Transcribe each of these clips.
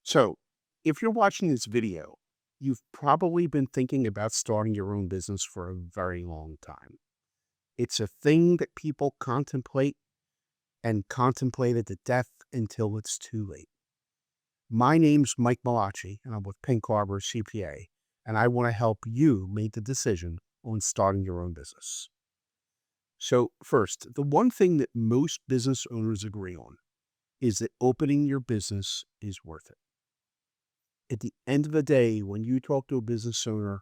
So, if you're watching this video, you've probably been thinking about starting your own business for a very long time. It's a thing that people contemplate and contemplate it to death until it's too late. My name's Mike Malachi, and I'm with Pink Harbor CPA, and I want to help you make the decision on starting your own business. So, first, the one thing that most business owners agree on is that opening your business is worth it. At the end of the day, when you talk to a business owner,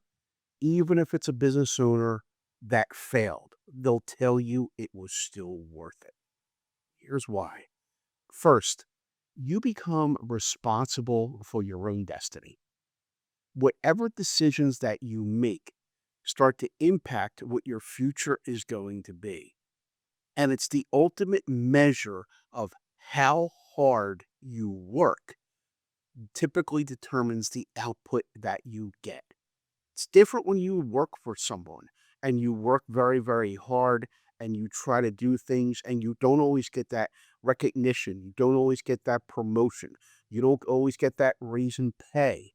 even if it's a business owner that failed, they'll tell you it was still worth it. Here's why. First, you become responsible for your own destiny. Whatever decisions that you make start to impact what your future is going to be. And it's the ultimate measure of how hard you work typically determines the output that you get. It's different when you work for someone and you work very, very hard and you try to do things and you don't always get that recognition. You don't always get that promotion. You don't always get that raise in pay.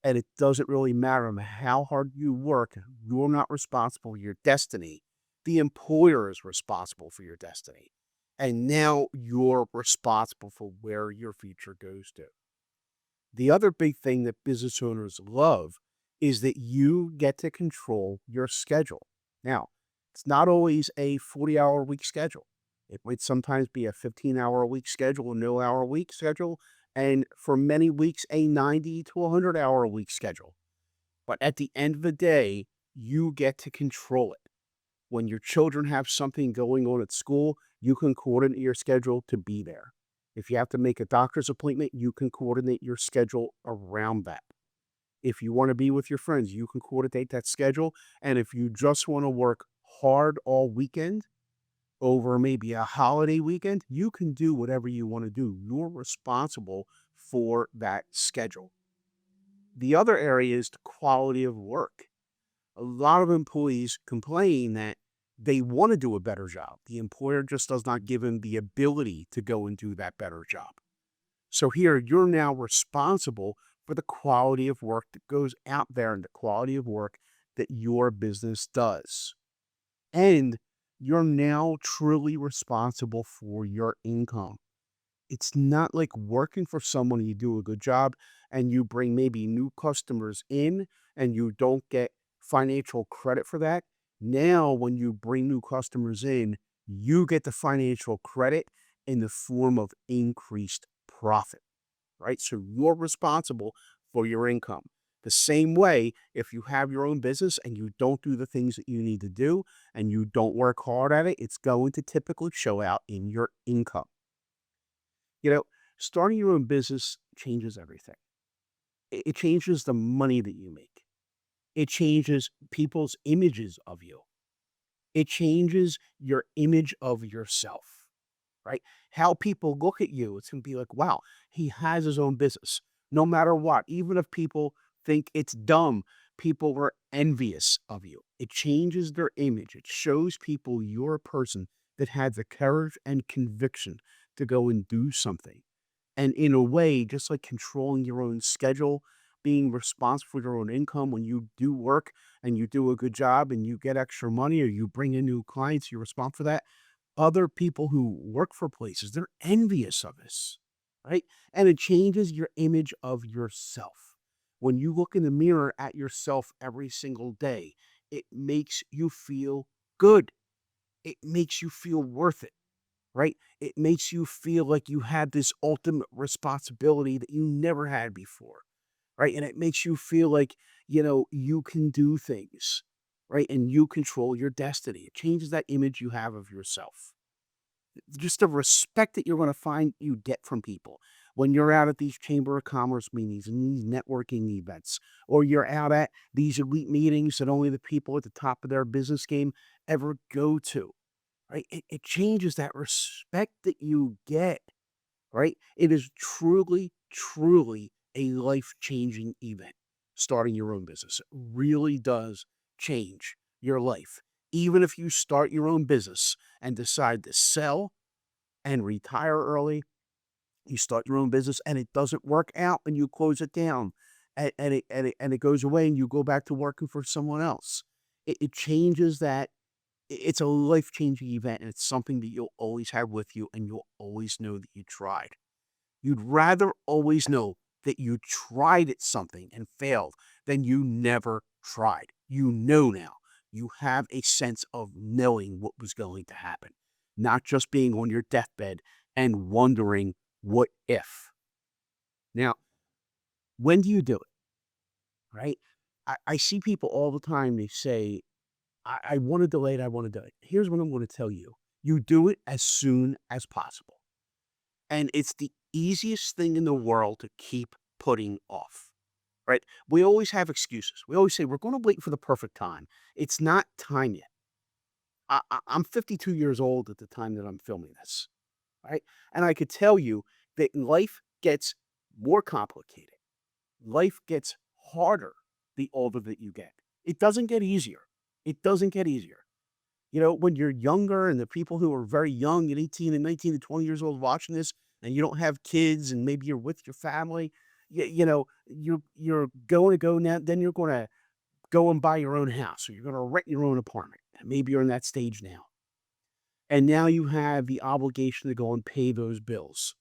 And it doesn't really matter how hard you work. You're not responsible for your destiny. The employer is responsible for your destiny. And now you're responsible for where your future goes to. The other big thing that business owners love is that you get to control your schedule. Now, it's not always a 40-hour week schedule. It might sometimes be a 15-hour a week schedule, a no hour a week schedule, and for many weeks, a 90 to 100-hour a week schedule. But at the end of the day, you get to control it. When your children have something going on at school, you can coordinate your schedule to be there. If you have to make a doctor's appointment, you can coordinate your schedule around that. If you want to be with your friends, you can coordinate that schedule. And if you just want to work hard all weekend over maybe a holiday weekend, you can do whatever you want to do. You're responsible for that schedule. The other area is the quality of work. A lot of employees complain that they want to do a better job. The employer just does not give them the ability to go and do that better job. So here you're now responsible for the quality of work that goes out there and the quality of work that your business does. And you're now truly responsible for your income. It's not like working for someone, you do a good job and you bring maybe new customers in and you don't get financial credit for that. Now, when you bring new customers in, you get the financial credit in the form of increased profit, right? So you're responsible for your income. The same way, if you have your own business and you don't do the things that you need to do and you don't work hard at it, it's going to typically show out in your income. You know, starting your own business changes everything. It changes the money that you make. It changes people's images of you. It changes your image of yourself, right? How people look at you, it's going to be like, wow, he has his own business. No matter what, even if people think it's dumb, people are envious of you. It changes their image. It shows people you're a person that had the courage and conviction to go and do something. And in a way, just like controlling your own schedule, being responsible for your own income when you do work and you do a good job and you get extra money or you bring in new clients, you're responsible for that. Other people who work for places, they're envious of this, right? And it changes your image of yourself. When you look in the mirror at yourself every single day, it makes you feel good. It makes you feel worth it, right? It makes you feel like you had this ultimate responsibility that you never had before, right? And it makes you feel like, you can do things, right? And you control your destiny. It changes that image you have of yourself. Just the respect that you're going to find you get from people when you're out at these chamber of commerce meetings and these networking events, or you're out at these elite meetings that only the people at the top of their business game ever go to, right? It changes that respect that you get, right? It is truly, truly a life-changing event. Starting your own business, it really does change your life. Even if you start your own business and decide to sell and retire early, You start your own business and it doesn't work out and you close it down and it goes away and you go back to working for someone else. It changes that. It's a life-changing event and it's something that you'll always have with you and you'll always know that you tried. You'd rather always know that you tried at something and failed than you never tried. You know now. You have a sense of knowing what was going to happen, not just being on your deathbed and wondering what if. Now, when do you do it? Right? I see people all the time, they say, I want to delay it, I want to do it. Here's what I'm going to tell you. You do it as soon as possible. And it's the easiest thing in the world to keep putting off, right? We always have excuses. We always say we're going to wait for the perfect time. It's not time yet. I'm 52 years old at the time that I'm filming this, right? And I could tell you that life gets more complicated. Life gets harder the older that you get. It doesn't get easier. It doesn't get easier. When you're younger and the people who are very young at 18 and 19 and 20 years old watching this, and you don't have kids and maybe you're with your family, you're going to go now, then you're going to go and buy your own house or you're going to rent your own apartment. And maybe you're in that stage now. And now you have the obligation to go and pay those bills.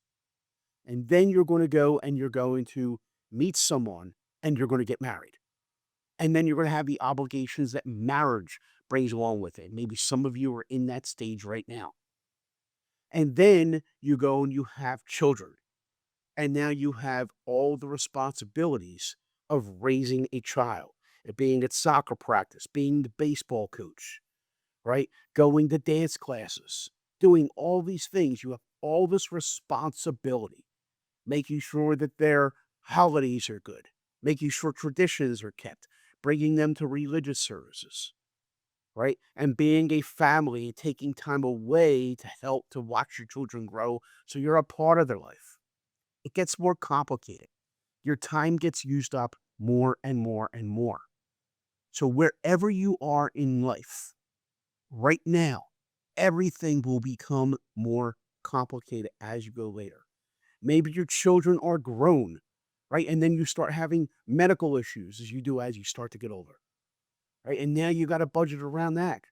And then you're going to go and you're going to meet someone and you're going to get married. And then you're going to have the obligations that marriage brings along with it. Maybe some of you are in that stage right now. And then you go and you have children. And now you have all the responsibilities of raising a child, being at soccer practice, being the baseball coach, right? Going to dance classes, doing all these things. You have all this responsibility, making sure that their holidays are good, making sure traditions are kept, bringing them to religious services, right? And being a family, taking time away to help to watch your children grow so you're a part of their life. It gets more complicated. Your time gets used up more and more and more. So wherever you are in life, right now, everything will become more complicated as you go later. Maybe your children are grown, right? And then you start having medical issues as you start to get older, right? And now you got a budget around that.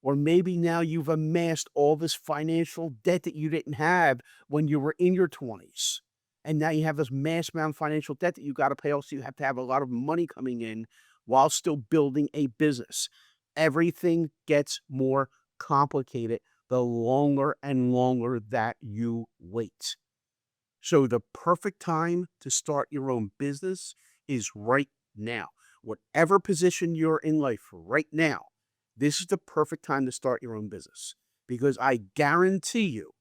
Or maybe now you've amassed all this financial debt that you didn't have when you were in your 20s. And now you have this mass amount of financial debt that you got to pay off. So you have to have a lot of money coming in while still building a business. Everything gets more complicated the longer and longer that you wait. So the perfect time to start your own business is right now. Whatever position you're in life right now, this is the perfect time to start your own business. Because I guarantee you,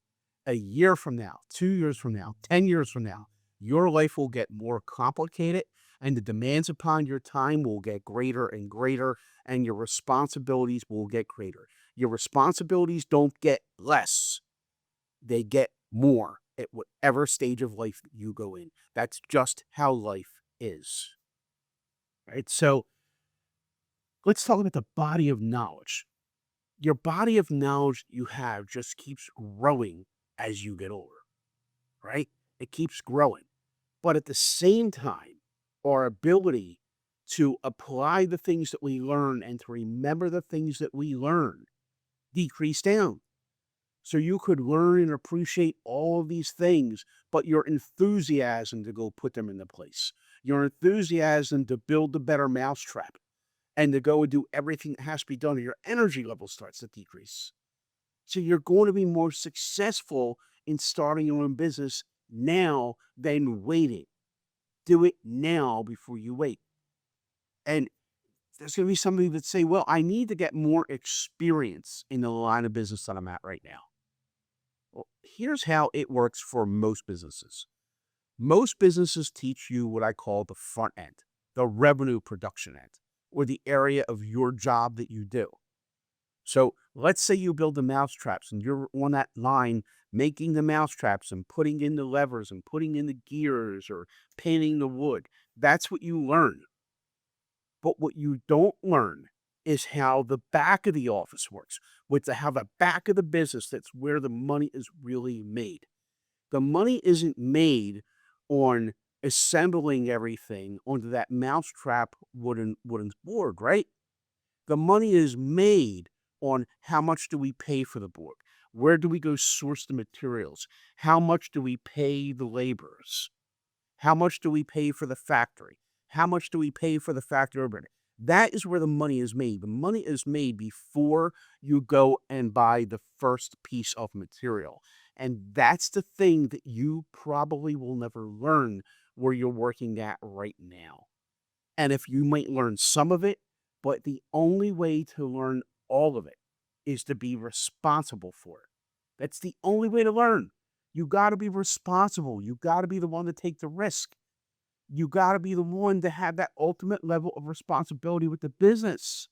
a year from now, 2 years from now, 10 years from now, your life will get more complicated and the demands upon your time will get greater and greater and your responsibilities will get greater. Your responsibilities don't get less, they get more at whatever stage of life you go in. That's just how life is. Right? So let's talk about the body of knowledge. Your body of knowledge you have just keeps growing as you get older, right? It keeps growing. But at the same time, our ability to apply the things that we learn and to remember the things that we learn decrease down. So you could learn and appreciate all of these things, but your enthusiasm to go put them into place, your enthusiasm to build a better mousetrap and to go and do everything that has to be done, your energy level starts to decrease. So you're going to be more successful in starting your own business now than waiting. Do it now before you wait. And there's going to be somebody that say, well, I need to get more experience in the line of business that I'm at right now. Well, here's how it works for most businesses. Most businesses teach you what I call the front end, the revenue production end, or the area of your job that you do. So let's say you build the mousetraps and you're on that line making the mousetraps and putting in the levers and putting in the gears or painting the wood. That's what you learn. But what you don't learn is how the back of the office works, how the back of the business, that's where the money is really made. The money isn't made on assembling everything onto that mousetrap wooden board, right? The money is made on how much do we pay for the board? Where do we go source the materials? How much do we pay the laborers? How much do we pay for the factory? How much do we pay for the factory overhead? That is where the money is made. The money is made before you go and buy the first piece of material. And that's the thing that you probably will never learn where you're working at right now. And if you might learn some of it, but the only way to learn all of it is to be responsible for it. That's the only way to learn. You got to be responsible. You got to be the one to take the risk. You got to be the one to have that ultimate level of responsibility with the business.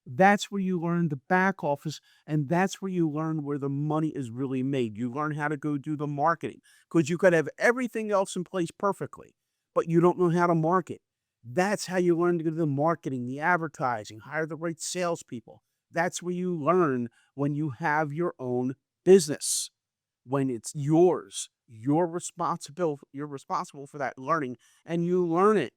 That's where you learn the back office, and that's where you learn where the money is really made. You learn how to go do the marketing because you could have everything else in place perfectly, but you don't know how to market. That's how you learn to do the marketing, the advertising, hire the right salespeople. That's where you learn when you have your own business, when it's yours. You're responsible for that learning, and you learn it.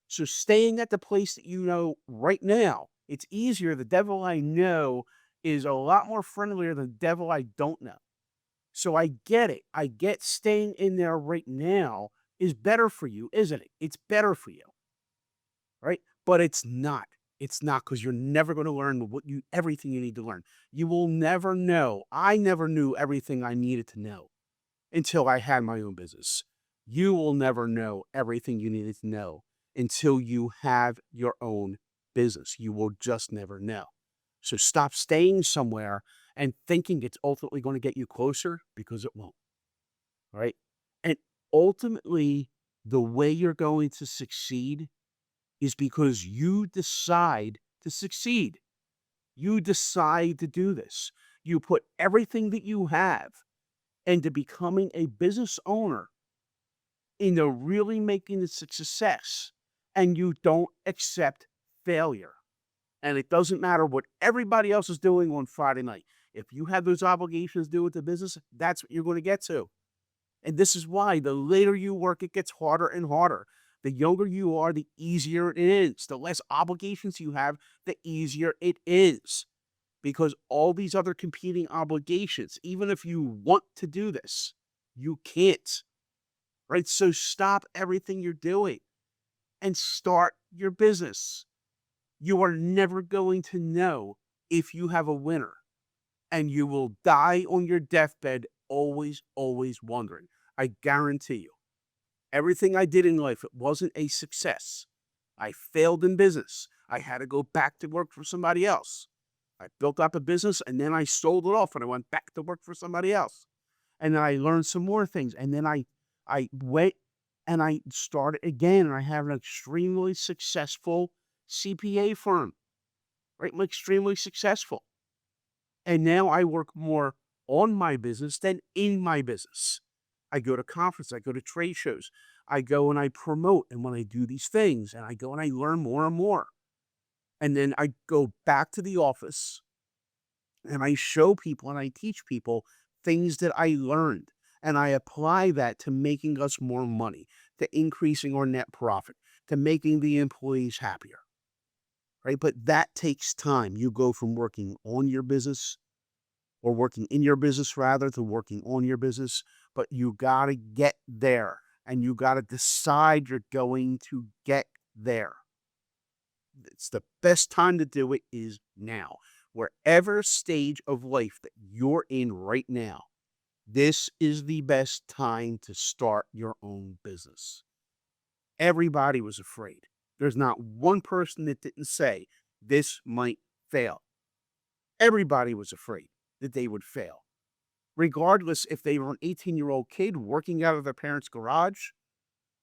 So staying at the place that you know right now, it's easier. The devil I know is a lot more friendlier than the devil I don't know. So I get it. I get staying in there right now is better for you, isn't it? It's better for you, right? But it's not. It's not because you're never going to learn everything you need to learn. You will never know. I never knew everything I needed to know until I had my own business. You will never know everything you needed to know until you have your own business. You will just never know. So stop staying somewhere and thinking it's ultimately going to get you closer because it won't. Right? And ultimately, the way you're going to succeed is because you decide to succeed. You decide to do this. You put everything that you have into becoming a business owner, into really making this a success, and you don't accept failure. And it doesn't matter what everybody else is doing on Friday night. If you have those obligations to do with the business, that's what you're going to get to. And this is why the later you work, it gets harder and harder. The younger you are, the easier it is. The less obligations you have, the easier it is. Because all these other competing obligations, even if you want to do this, you can't. Right? So stop everything you're doing and start your business. You are never going to know if you have a winner, and you will die on your deathbed always, always wondering. I guarantee you. Everything I did in life, it wasn't a success. I failed in business. I had to go back to work for somebody else. I built up a business and then I sold it off and I went back to work for somebody else. And then I learned some more things. And then I went and I started again, and I have an extremely successful CPA firm, right? I'm extremely successful. And now I work more on my business than in my business. I go to conferences, I go to trade shows, I go and I promote, and when I do these things, and I go and I learn more and more. And then I go back to the office and I show people and I teach people things that I learned. And I apply that to making us more money, to increasing our net profit, to making the employees happier, right? But that takes time. You go from working on your business, or working in your business rather, to working on your business, but you got to get there and you got to decide you're going to get there. It's the best time to do it is now. Wherever stage of life that you're in right now, this is the best time to start your own business. Everybody was afraid. There's not one person that didn't say this might fail. Everybody was afraid that they would fail, regardless if they were an 18-year-old kid working out of their parents' garage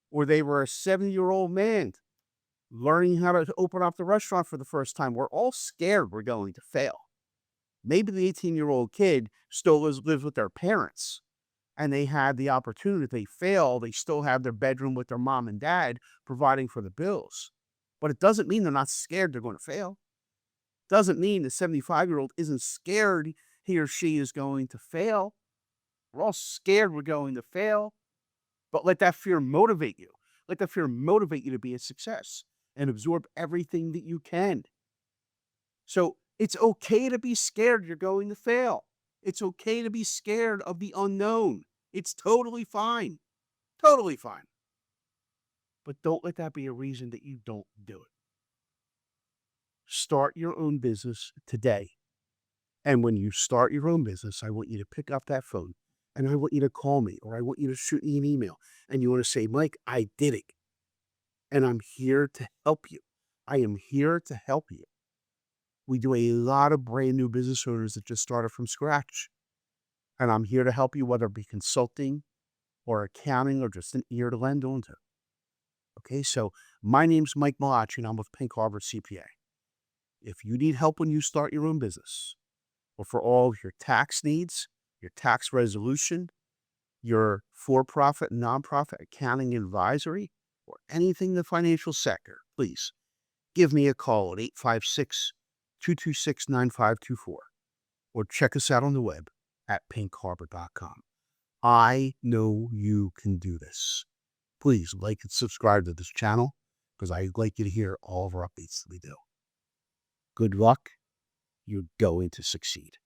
or they were a 70-year-old man learning how to open up the restaurant for the first time. We're all scared we're going to fail. Maybe the 18-year-old kid still lives with their parents and they had the opportunity. If they fail, they still have their bedroom with their mom and dad providing for the bills. But it doesn't mean they're not scared they're going to fail. Doesn't mean the 75-year-old isn't scared he or she is going to fail. We're all scared we're going to fail, but let that fear motivate you. Let that fear motivate you to be a success and absorb everything that you can. So it's okay to be scared you're going to fail. It's okay to be scared of the unknown. It's totally fine. Totally fine. But don't let that be a reason that you don't do it. Start your own business today. And when you start your own business, I want you to pick up that phone and I want you to call me or I want you to shoot me an email and you want to say, Mike, I did it. And I'm here to help you. I am here to help you. We do a lot of brand new business owners that just started from scratch. And I'm here to help you, whether it be consulting or accounting or just an ear to lend onto. Okay, so my name's Mike Malachi and I'm with Pink Harbor CPA. If you need help when you start your own business, or for all of your tax needs, your tax resolution, your for-profit and nonprofit accounting advisory, or anything in the financial sector, please give me a call at 856-226-9524 or check us out on the web at pinkharbor.com. I know you can do this. Please like and subscribe to this channel because I'd like you to hear all of our updates that we do. Good luck. You're going to succeed.